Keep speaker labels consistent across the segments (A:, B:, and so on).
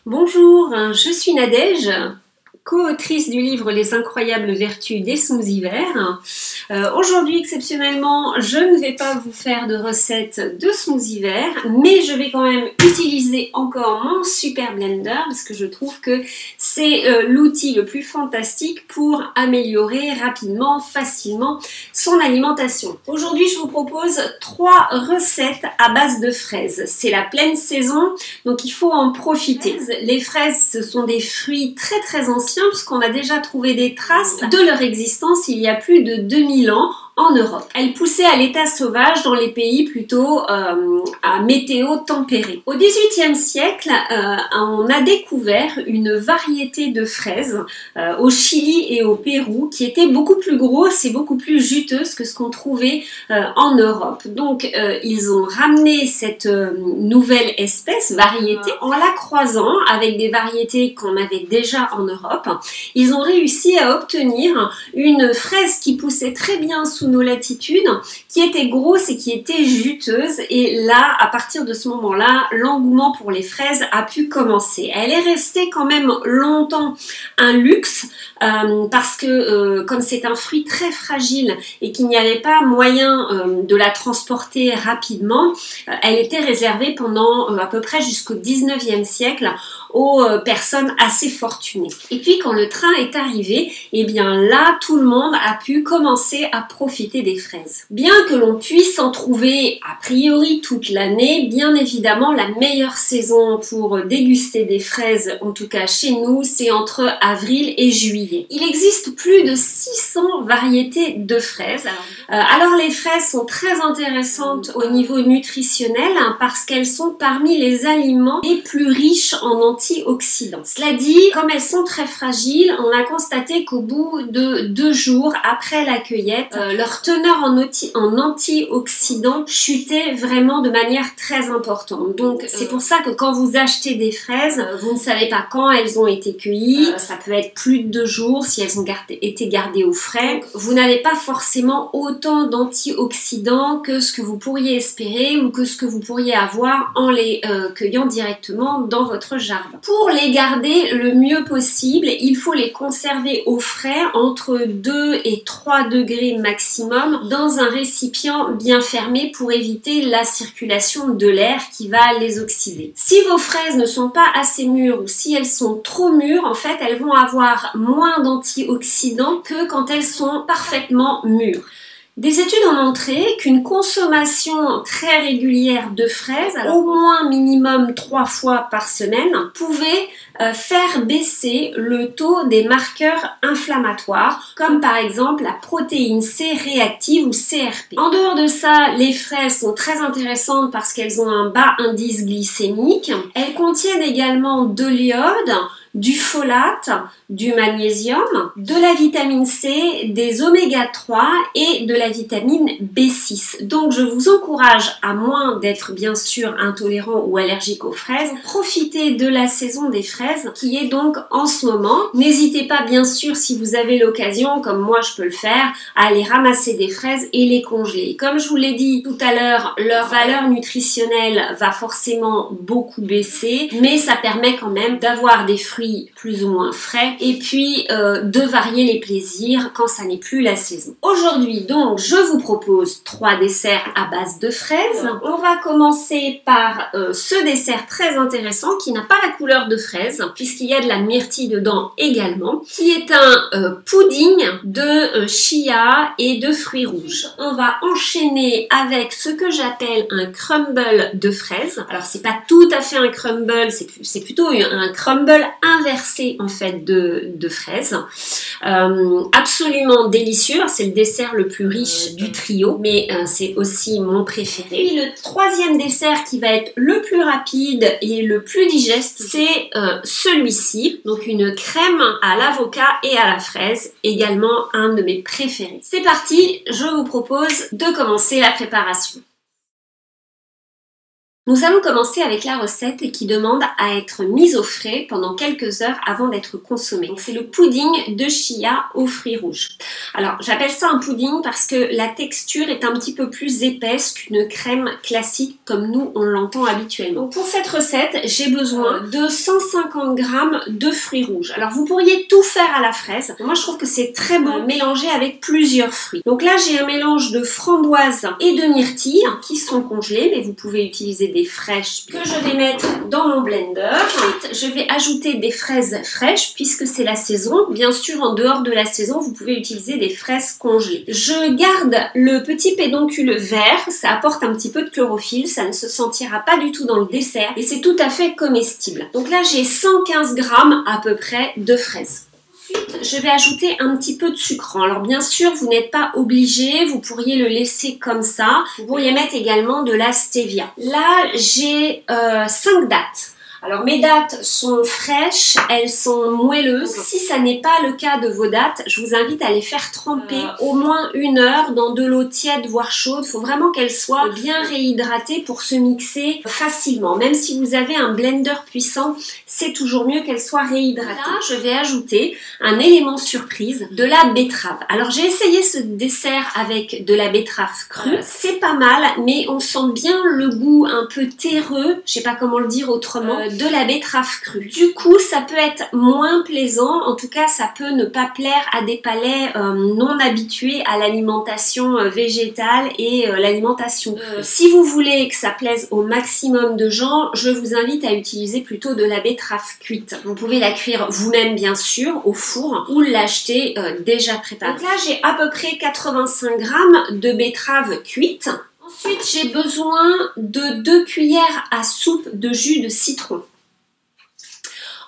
A: Bonjour, je suis Nadège, co-autrice du livre Les incroyables vertus des smoothies verts. Aujourd'hui, exceptionnellement, je ne vais pas vous faire de recette de smoothies verts, mais je vais quand même utiliser encore mon super blender parce que je trouve que c'est l'outil le plus fantastique pour améliorer rapidement, facilement son alimentation. Aujourd'hui, je vous propose 3 recettes à base de fraises. C'est la pleine saison, donc il faut en profiter. Les fraises, ce sont des fruits très anciens puisqu'on a déjà trouvé des traces de leur existence il y a plus de 2000 ans en Europe. Elles poussaient à l'état sauvage dans les pays plutôt à météo tempérée. Au XVIIIe siècle, on a découvert une variété de fraises au Chili et au Pérou qui était beaucoup plus grosse et beaucoup plus juteuse que ce qu'on trouvait en Europe. Donc ils ont ramené cette nouvelle espèce, variété, en la croisant avec des variétés qu'on avait déjà en Europe. Ils ont réussi à obtenir une fraise qui poussait très bien sous nos latitudes, qui était grosse et qui était juteuse, et là, à partir de ce moment-là, l'engouement pour les fraises a pu commencer. Elle est restée quand même longtemps un luxe, parce que comme c'est un fruit très fragile et qu'il n'y avait pas moyen de la transporter rapidement, elle était réservée pendant à peu près jusqu'au 19e siècle aux personnes assez fortunées. Et puis quand le train est arrivé, et bien là, tout le monde a pu commencer à profiter des fraises. Bien que l'on puisse en trouver a priori toute l'année, bien évidemment la meilleure saison pour déguster des fraises, en tout cas chez nous, c'est entre avril et juillet. Il existe plus de 600 variétés de fraises. Alors les fraises sont très intéressantes au niveau nutritionnel parce qu'elles sont parmi les aliments les plus riches en antioxydants. Cela dit, comme elles sont très fragiles, on a constaté qu'au bout de 2 jours après la cueillette, leur teneur en antioxydants chutait vraiment de manière très importante. Donc c'est pour ça que quand vous achetez des fraises, vous ne savez pas quand elles ont été cueillies, ça peut être plus de 2 jours si elles ont été gardées au frais. Vous n'avez pas forcément autant d'antioxydants que ce que vous pourriez espérer ou que ce que vous pourriez avoir en les cueillant directement dans votre jardin. Pour les garder le mieux possible, il faut les conserver au frais entre 2 et 3 degrés maximum dans un récipient bien fermé pour éviter la circulation de l'air qui va les oxyder. Si vos fraises ne sont pas assez mûres ou si elles sont trop mûres, en fait, elles vont avoir moins d'antioxydants que quand elles sont parfaitement mûres. Des études ont montré qu'une consommation très régulière de fraises, au moins minimum 3 fois par semaine, pouvait faire baisser le taux des marqueurs inflammatoires, comme par exemple la protéine C réactive ou CRP. En dehors de ça, les fraises sont très intéressantes parce qu'elles ont un bas indice glycémique. Elles contiennent également de l'iode, du folate, du magnésium, de la vitamine C, des oméga 3 et de la vitamine B6. Donc je vous encourage, à moins d'être bien sûr intolérant ou allergique aux fraises, profitez de la saison des fraises qui est donc en ce moment. N'hésitez pas bien sûr, si vous avez l'occasion, comme moi je peux le faire, à aller ramasser des fraises et les congeler. Comme je vous l'ai dit tout à l'heure, leur valeur nutritionnelle va forcément beaucoup baisser, mais ça permet quand même d'avoir des fruits plus ou moins frais et puis de varier les plaisirs quand ça n'est plus la saison. Aujourd'hui donc je vous propose 3 desserts à base de fraises. On va commencer par ce dessert très intéressant qui n'a pas la couleur de fraise puisqu'il y a de la myrtille dedans également, qui est un pudding de chia et de fruits rouges. On va enchaîner avec ce que j'appelle un crumble de fraises. Alors c'est pas tout à fait un crumble, c'est plutôt un crumble inversé en fait de fraises. Absolument délicieux, c'est le dessert le plus riche du trio, mais c'est aussi mon préféré. Et le 3e dessert qui va être le plus rapide et le plus digeste, c'est celui-ci, donc une crème à l'avocat et à la fraise, également un de mes préférés. C'est parti, je vous propose de commencer la préparation. Nous allons commencer avec la recette qui demande à être mise au frais pendant quelques heures avant d'être consommée. Donc c'est le pudding de chia aux fruits rouges. Alors j'appelle ça un pudding parce que la texture est un petit peu plus épaisse qu'une crème classique comme nous on l'entend habituellement. Donc pour cette recette, j'ai besoin de 150 g de fruits rouges. Alors vous pourriez tout faire à la fraise. Moi je trouve que c'est très bon mélangé avec plusieurs fruits. Donc là j'ai un mélange de framboises et de myrtilles qui sont congelées, mais vous pouvez utiliser des fraîches que je vais mettre dans mon blender. Ensuite, je vais ajouter des fraises fraîches puisque c'est la saison. Bien sûr, en dehors de la saison, vous pouvez utiliser des fraises congelées. Je garde le petit pédoncule vert, ça apporte un petit peu de chlorophylle, ça ne se sentira pas du tout dans le dessert et c'est tout à fait comestible. Donc là, j'ai 115 g à peu près de fraises. Ensuite, je vais ajouter un petit peu de sucrant. Alors bien sûr, vous n'êtes pas obligé, vous pourriez le laisser comme ça. Vous pourriez mettre également de la stevia. Là, j'ai 5 dattes. Alors mes dattes sont fraîches, elles sont moelleuses. Si ça n'est pas le cas de vos dattes, je vous invite à les faire tremper au moins 1 heure dans de l'eau tiède voire chaude. Il faut vraiment qu'elles soient bien réhydratées pour se mixer facilement. Même si vous avez un blender puissant, c'est toujours mieux qu'elles soient réhydratées. Là, je vais ajouter un élément surprise, de la betterave. Alors j'ai essayé ce dessert avec de la betterave crue. C'est pas mal, mais on sent bien le goût un peu terreux, je sais pas comment le dire autrement, de la betterave crue. Du coup, ça peut être moins plaisant, en tout cas, ça peut ne pas plaire à des palais non habitués à l'alimentation végétale et l'alimentation crue. Si vous voulez que ça plaise au maximum de gens, je vous invite à utiliser plutôt de la betterave cuite. Vous pouvez la cuire vous-même, bien sûr, au four ou l'acheter déjà préparée. Donc là, j'ai à peu près 85 g de betterave cuite. Ensuite, j'ai besoin de 2 cuillères à soupe de jus de citron.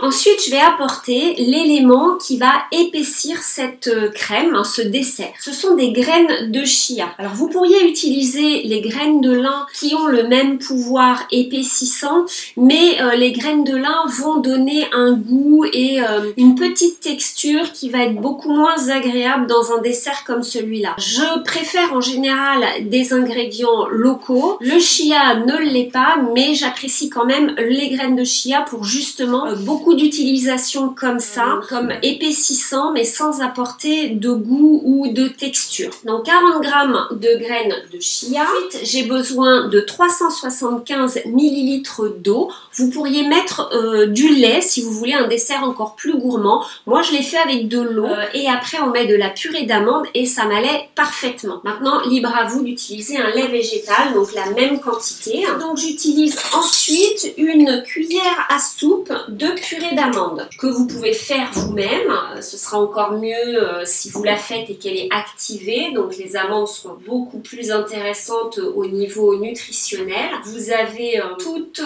A: Ensuite, je vais apporter l'élément qui va épaissir cette crème, ce dessert. Ce sont des graines de chia. Alors, vous pourriez utiliser les graines de lin qui ont le même pouvoir épaississant, mais les graines de lin vont donner un goût et une petite texture qui va être beaucoup moins agréable dans un dessert comme celui-là. Je préfère en général des ingrédients locaux. Le chia ne l'est pas, mais j'apprécie quand même les graines de chia pour justement beaucoup d'utilisation comme ça, comme épaississant mais sans apporter de goût ou de texture. Donc 40 g de graines de chia. Ensuite, j'ai besoin de 375 ml d'eau. Vous pourriez mettre du lait si vous voulez un dessert encore plus gourmand. Moi, je l'ai fait avec de l'eau et après on met de la purée d'amande et ça m'allait parfaitement. Maintenant, libre à vous d'utiliser un lait végétal, donc la même quantité. Donc j'utilise ensuite une cuillère à soupe de purée d'amande que vous pouvez faire vous-même. Ce sera encore mieux si vous la faites et qu'elle est activée. Donc les amandes seront beaucoup plus intéressantes au niveau nutritionnel. Vous avez toutes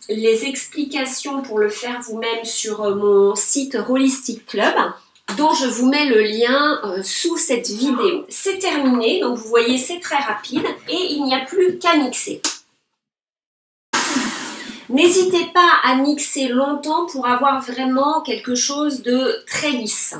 A: les explications pour le faire vous-même sur mon site Rollistic Club, dont je vous mets le lien sous cette vidéo. C'est terminé, donc vous voyez c'est très rapide et il n'y a plus qu'à mixer. N'hésitez pas à mixer longtemps pour avoir vraiment quelque chose de très lisse.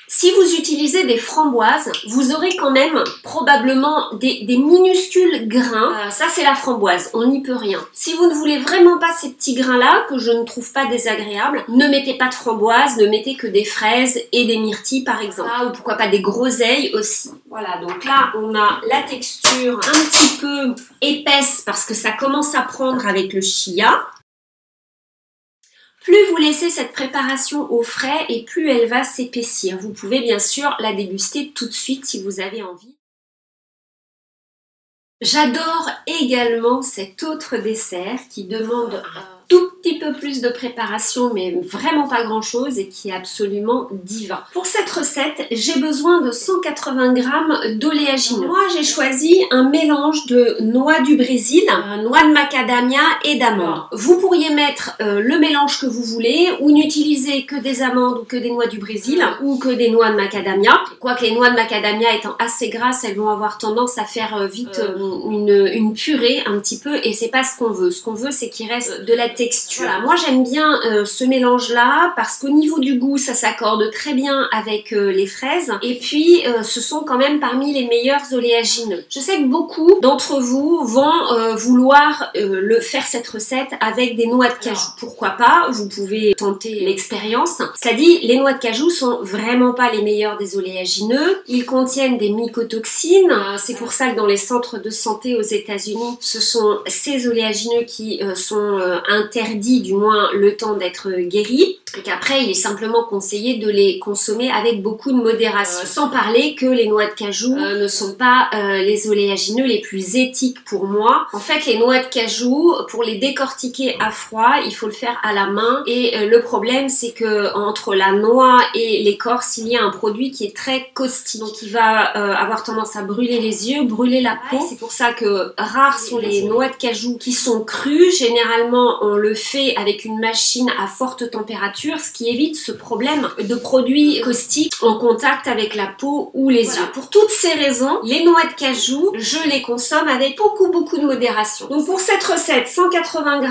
A: Si vous utilisez des framboises, vous aurez quand même probablement des minuscules grains. Ça, c'est la framboise, on n'y peut rien. Si vous ne voulez vraiment pas ces petits grains-là, que je ne trouve pas désagréables, ne mettez pas de framboise, ne mettez que des fraises et des myrtilles, par exemple. Ou pourquoi pas des groseilles aussi. Voilà, donc là, on a la texture un petit peu épaisse parce que ça commence à prendre avec le chia. Plus vous laissez cette préparation au frais et plus elle va s'épaissir. Vous pouvez bien sûr la déguster tout de suite si vous avez envie. J'adore également cet autre dessert qui demande un tout petit peu plus de préparation mais vraiment pas grand chose et qui est absolument divin. Pour cette recette, j'ai besoin de 180 g d'oléagineux. Moi, j'ai choisi un mélange de noix du Brésil, noix de macadamia et d'amandes. Vous pourriez mettre le mélange que vous voulez ou n'utiliser que des amandes ou que des noix du Brésil ou que des noix de macadamia. Quoique les noix de macadamia étant assez grasses, elles vont avoir tendance à faire vite une purée un petit peu et c'est pas ce qu'on veut. Ce qu'on veut, c'est qu'il reste de la texture. Voilà, moi j'aime bien ce mélange-là parce qu'au niveau du goût, ça s'accorde très bien avec les fraises. Et puis, ce sont quand même parmi les meilleurs oléagineux. Je sais que beaucoup d'entre vous vont vouloir faire cette recette avec des noix de cajou. Pourquoi pas? Vous pouvez tenter l'expérience. Cela dit, les noix de cajou sont vraiment pas les meilleurs des oléagineux. Ils contiennent des mycotoxines. C'est pour ça que dans les centres de santé aux États-Unis, ce sont ces oléagineux qui sont interdits, du moins le temps d'être guéris. Et qu'après, il est simplement conseillé de les consommer avec beaucoup de modération. Sans parler que les noix de cajou ne sont pas les oléagineux les plus éthiques pour moi. En fait, les noix de cajou, pour les décortiquer à froid, il faut le faire à la main. Et le problème, c'est que entre la noix et l'écorce, il y a un produit qui est très caustique. Donc, il va avoir tendance à brûler les yeux, brûler la peau. C'est pour ça que rares sont les noix de cajou qui sont crues. Généralement, on le fait avec une machine à forte température, ce qui évite ce problème de produits caustiques en contact avec la peau ou les yeux. Pour toutes ces raisons, les noix de cajou, je les consomme avec beaucoup de modération. Donc pour cette recette, 180 g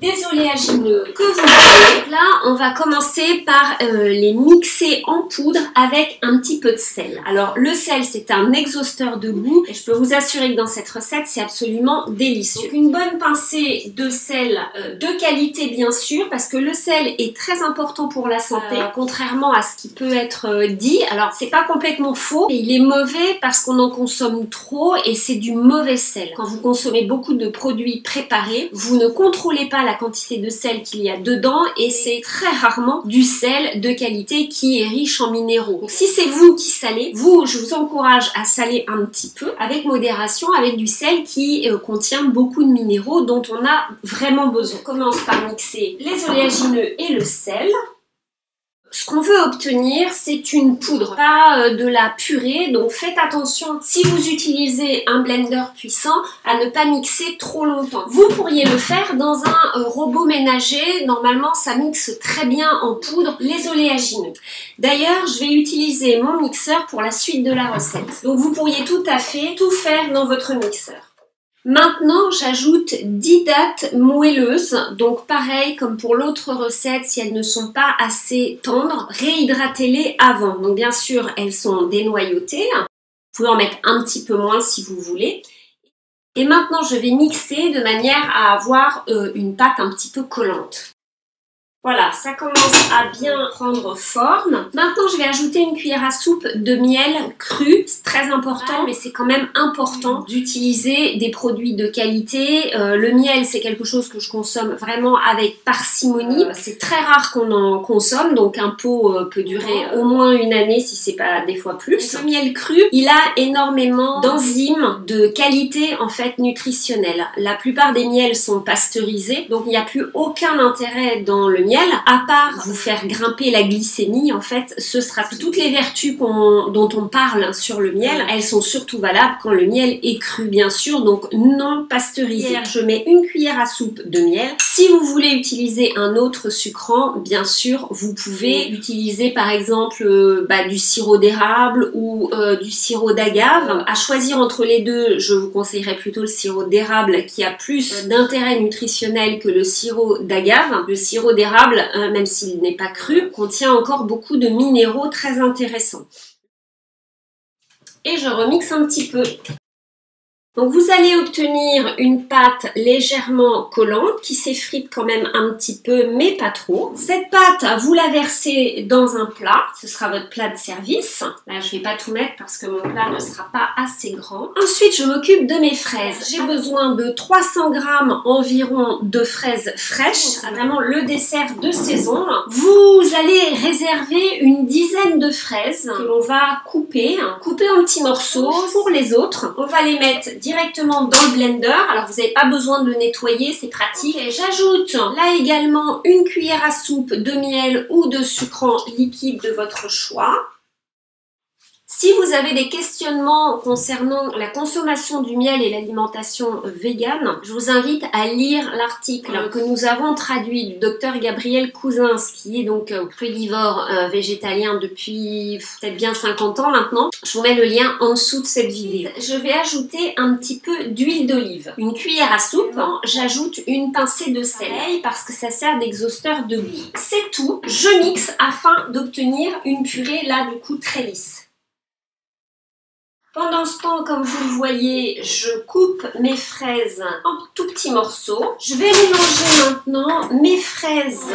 A: des oléagineux que vous voulez. Là, on va commencer par les mixer en poudre avec un petit peu de sel. Alors le sel, c'est un exhausteur de goût et je peux vous assurer que dans cette recette, c'est absolument délicieux. Donc une bonne pincée de sel de qualité bien sûr, parce que le sel est très important pour la santé, contrairement à ce qui peut être dit. Alors c'est pas complètement faux, mais il est mauvais parce qu'on en consomme trop et c'est du mauvais sel. Quand vous consommez beaucoup de produits préparés, vous ne contrôlez pas la quantité de sel qu'il y a dedans et c'est très rarement du sel de qualité qui est riche en minéraux. Donc si c'est vous qui salez, je vous encourage à saler un petit peu avec modération, avec du sel qui contient beaucoup de minéraux dont on a vraiment besoin. On commence par mixer les oléagineux et le sel. Ce qu'on veut obtenir, c'est une poudre, pas de la purée, donc faites attention si vous utilisez un blender puissant à ne pas mixer trop longtemps. Vous pourriez le faire dans un robot ménager, normalement ça mixe très bien en poudre les oléagineux. D'ailleurs, je vais utiliser mon mixeur pour la suite de la recette. Donc vous pourriez tout à fait tout faire dans votre mixeur. Maintenant, j'ajoute 10 dattes moelleuses, donc pareil comme pour l'autre recette, si elles ne sont pas assez tendres, réhydratez-les avant. Donc bien sûr, elles sont dénoyautées, vous pouvez en mettre un petit peu moins si vous voulez. Et maintenant, je vais mixer de manière à avoir une pâte un petit peu collante. Voilà, ça commence à bien prendre forme. Maintenant, je vais ajouter une cuillère à soupe de miel cru. C'est très important, mais c'est quand même important d'utiliser des produits de qualité. Le miel, c'est quelque chose que je consomme vraiment avec parcimonie. C'est très rare qu'on en consomme, donc un pot peut durer au moins une année, si c'est pas des fois plus. Le miel cru, il a énormément d'enzymes de qualité en fait nutritionnelle. La plupart des miels sont pasteurisés, donc il n'y a plus aucun intérêt dans le miel, à part vous faire grimper la glycémie. En fait, ce sera toutes les vertus dont on parle sur le miel, elles sont surtout valables quand le miel est cru, bien sûr, donc non pasteurisé. Je mets une cuillère à soupe de miel. Si vous voulez utiliser un autre sucrant, bien sûr, vous pouvez utiliser par exemple du sirop d'érable ou du sirop d'agave. À choisir entre les deux, je vous conseillerais plutôt le sirop d'érable qui a plus d'intérêt nutritionnel que le sirop d'agave. Le sirop d'érable, même s'il n'est pas cru, contient encore beaucoup de minéraux très intéressants. Et je remixe un petit peu. Donc vous allez obtenir une pâte légèrement collante qui s'effrite quand même un petit peu mais pas trop. Cette pâte, vous la versez dans un plat, ce sera votre plat de service. Là je vais pas tout mettre parce que mon plat ne sera pas assez grand. Ensuite je m'occupe de mes fraises. J'ai besoin de 300 g environ de fraises fraîches, c'est vraiment le dessert de saison. Vous allez réserver une dizaine de fraises que l'on va couper en petits morceaux. Pour les autres, on va les mettre directement dans le blender. Alors vous n'avez pas besoin de le nettoyer, c'est pratique. J'ajoute là également une cuillère à soupe de miel ou de sucrant liquide de votre choix. Si vous avez des questionnements concernant la consommation du miel et l'alimentation végane, je vous invite à lire l'article que nous avons traduit du docteur Gabriel Cousins, qui est donc crudivore végétalien depuis peut-être bien 50 ans maintenant. Je vous mets le lien en dessous de cette vidéo. Je vais ajouter un petit peu d'huile d'olive. Une cuillère à soupe, j'ajoute une pincée de sel parce que ça sert d'exhausteur de goût. C'est tout. Je mixe afin d'obtenir une purée là du coup très lisse. Pendant ce temps, comme vous le voyez, je coupe mes fraises en tout petits morceaux. Je vais mélanger maintenant mes fraises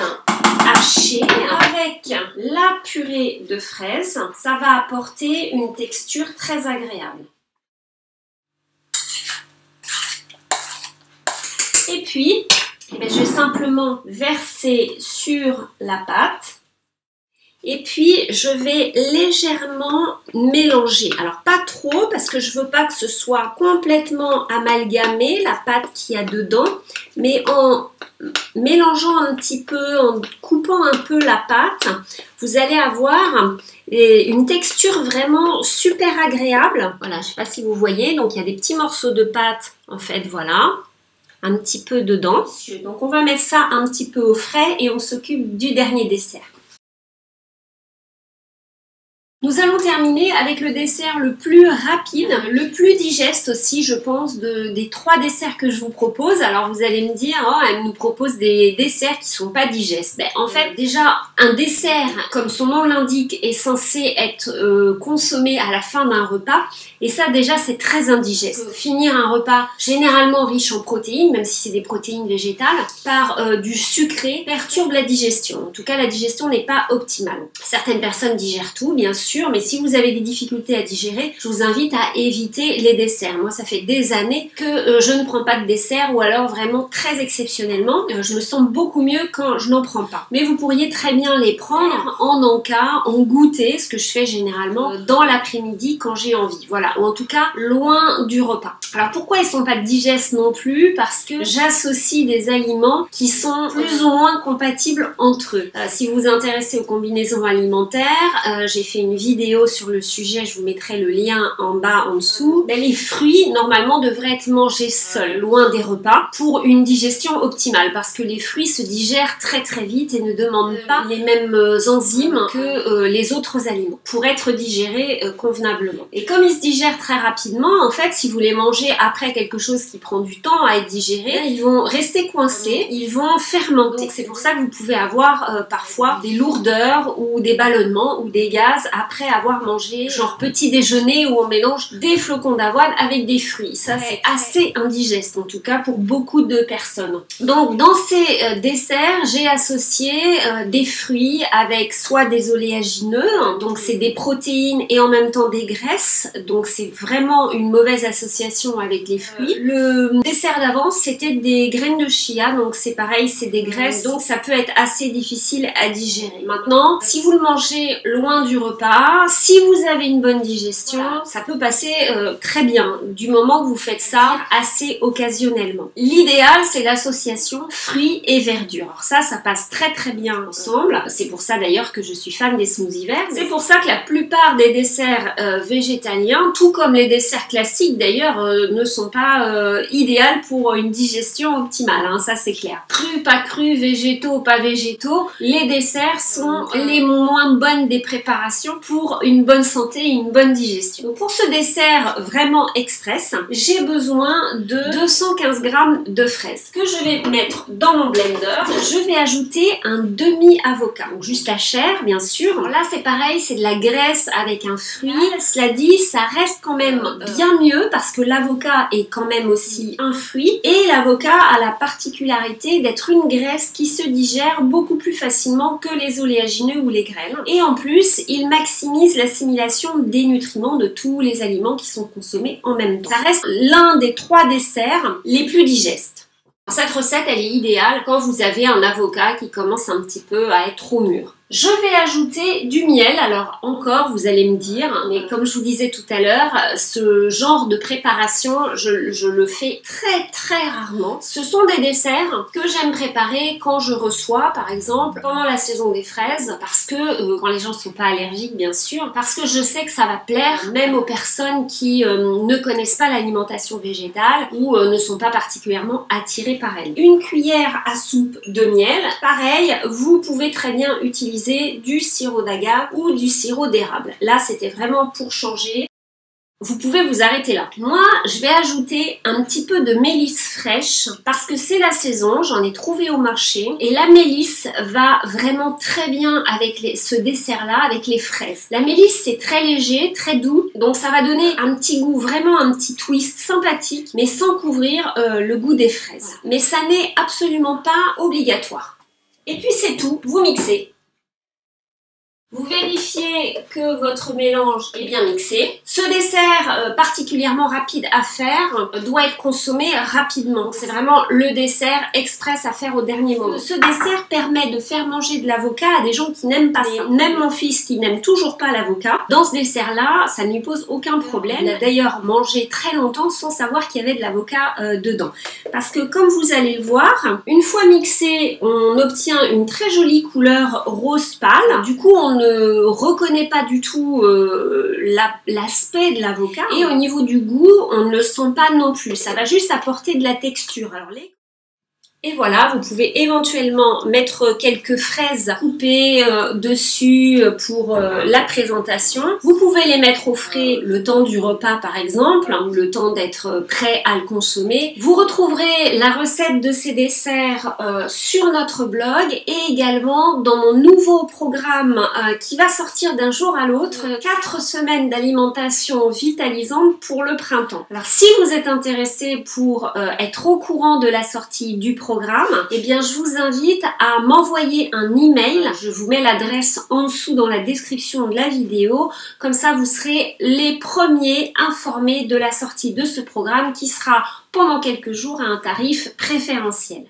A: hachées avec la purée de fraises. Ça va apporter une texture très agréable. Et puis, je vais simplement verser sur la pâte. Et puis, je vais légèrement mélanger. Alors, pas trop, parce que je veux pas que ce soit complètement amalgamé, la pâte qu'il y a dedans. Mais en mélangeant un petit peu, en coupant un peu la pâte, vous allez avoir une texture vraiment super agréable. Voilà, je sais pas si vous voyez. Donc, il y a des petits morceaux de pâte, en fait, voilà. Un petit peu dedans. Donc, on va mettre ça un petit peu au frais et on s'occupe du dernier dessert. Nous allons terminer avec le dessert le plus rapide, le plus digeste aussi, je pense, des 3 desserts que je vous propose. Alors vous allez me dire, oh, elle nous propose des desserts qui sont pas digestes. Ben, en fait, déjà, un dessert, comme son nom l'indique, est censé être consommé à la fin d'un repas. Et ça, déjà, c'est très indigeste. Finir un repas généralement riche en protéines, même si c'est des protéines végétales, par du sucré, perturbe la digestion. En tout cas, la digestion n'est pas optimale. Certaines personnes digèrent tout, bien sûr, mais si vous avez des difficultés à digérer, je vous invite à éviter les desserts. Moi, ça fait des années que je ne prends pas de dessert, ou alors vraiment très exceptionnellement, je me sens beaucoup mieux quand je n'en prends pas. Mais vous pourriez très bien les prendre en encas, en goûter, ce que je fais généralement dans l'après-midi quand j'ai envie. Voilà, ou en tout cas loin du repas. Alors pourquoi ils sont pas digestes non plus? Parce que j'associe des aliments qui sont plus ou moins compatibles entre eux. Si vous vous intéressez aux combinaisons alimentaires, j'ai fait une vidéo sur le sujet, je vous mettrai le lien en bas en dessous. Ben, les fruits normalement devraient être mangés seuls, loin des repas, pour une digestion optimale, parce que les fruits se digèrent très très vite et ne demandent pas les mêmes enzymes que les autres aliments pour être digérés convenablement. Et comme ils se digèrent très rapidement, en fait, si vous les mangez après quelque chose qui prend du temps à être digéré, ils vont rester coincés, ils vont fermenter. C'est pour ça que vous pouvez avoir parfois des lourdeurs ou des ballonnements ou des gaz après avoir mangé genre petit déjeuner où on mélange des flocons d'avoine avec des fruits. Ça, c'est assez indigeste, en tout cas pour beaucoup de personnes. Donc dans ces desserts, j'ai associé des fruits avec soit des oléagineux, donc c'est des protéines et en même temps des graisses, donc c'est vraiment une mauvaise association avec les fruits. Le dessert d'avant, c'était des graines de chia, donc c'est pareil, c'est des graisses, donc ça peut être assez difficile à digérer. Maintenant, si vous le mangez loin du repas, si vous avez une bonne digestion, ça peut passer très bien, du moment que vous faites ça assez occasionnellement. L'idéal, c'est l'association fruits et verdure. Alors ça passe très très bien ensemble. C'est pour ça d'ailleurs que je suis fan des smoothies verts. C'est pour ça que la plupart des desserts végétaliens, tout comme les desserts classiques d'ailleurs, ne sont pas idéales pour une digestion optimale, hein, ça c'est clair. Cru, pas cru, végétaux, pas végétaux, les desserts sont les moins bonnes des préparations pour une bonne santé et une bonne digestion. Donc pour ce dessert vraiment express, j'ai besoin de 215 g de fraises que je vais mettre dans mon blender. Je vais ajouter un demi-avocat, donc juste la chair bien sûr. Alors là c'est pareil, c'est de la graisse avec un fruit. Cela dit, ça reste quand même bien mieux parce que l'avocat est quand même aussi un fruit et l'avocat a la particularité d'être une graisse qui se digère beaucoup plus facilement que les oléagineux ou les graines. Et en plus, il maximise l'assimilation des nutriments de tous les aliments qui sont consommés en même temps. Ça reste l'un des 3 desserts les plus digestes. Cette recette, elle est idéale quand vous avez un avocat qui commence un petit peu à être trop mûr. Je vais ajouter du miel. Alors encore, vous allez me dire, mais comme je vous disais tout à l'heure, ce genre de préparation, je le fais très rarement. Ce sont des desserts que j'aime préparer quand je reçois, par exemple, pendant la saison des fraises, parce que, quand les gens ne sont pas allergiques bien sûr, parce que je sais que ça va plaire même aux personnes qui ne connaissent pas l'alimentation végétale ou ne sont pas particulièrement attirées par elle. Une cuillère à soupe de miel, pareil, vous pouvez très bien utiliser du sirop d'agave ou du sirop d'érable. Là, c'était vraiment pour changer. Vous pouvez vous arrêter là. Moi, je vais ajouter un petit peu de mélisse fraîche parce que c'est la saison, j'en ai trouvé au marché et la mélisse va vraiment très bien avec ce dessert-là, avec les fraises. La mélisse, c'est très léger, très doux, donc ça va donner un petit goût, vraiment un petit twist sympathique, mais sans couvrir le goût des fraises. Mais ça n'est absolument pas obligatoire. Et puis c'est tout, vous mixez. Vous vérifiez que votre mélange est bien mixé. Ce dessert particulièrement rapide à faire doit être consommé rapidement. C'est vraiment le dessert express à faire au dernier moment. Ce dessert permet de faire manger de l'avocat à des gens qui n'aiment pas ça. Même mon fils qui n'aime toujours pas l'avocat, dans ce dessert-là, ça ne lui pose aucun problème. Il a d'ailleurs mangé très longtemps sans savoir qu'il y avait de l'avocat dedans. Parce que comme vous allez le voir, une fois mixé, on obtient une très jolie couleur rose pâle. Du coup, on ne reconnaît pas du tout l'aspect de l'avocat et au niveau du goût on ne le sent pas non plus, ça va juste apporter de la texture. Alors et voilà, vous pouvez éventuellement mettre quelques fraises coupées dessus pour la présentation. Vous pouvez les mettre au frais le temps du repas par exemple, ou le temps d'être prêt à le consommer. Vous retrouverez la recette de ces desserts sur notre blog et également dans mon nouveau programme qui va sortir d'un jour à l'autre, 4 semaines d'alimentation vitalisante pour le printemps. Alors si vous êtes intéressé pour être au courant de la sortie du programme, eh bien je vous invite à m'envoyer un email. Je vous mets l'adresse en dessous dans la description de la vidéo. Comme ça, vous serez les premiers informés de la sortie de ce programme qui sera pendant quelques jours à un tarif préférentiel.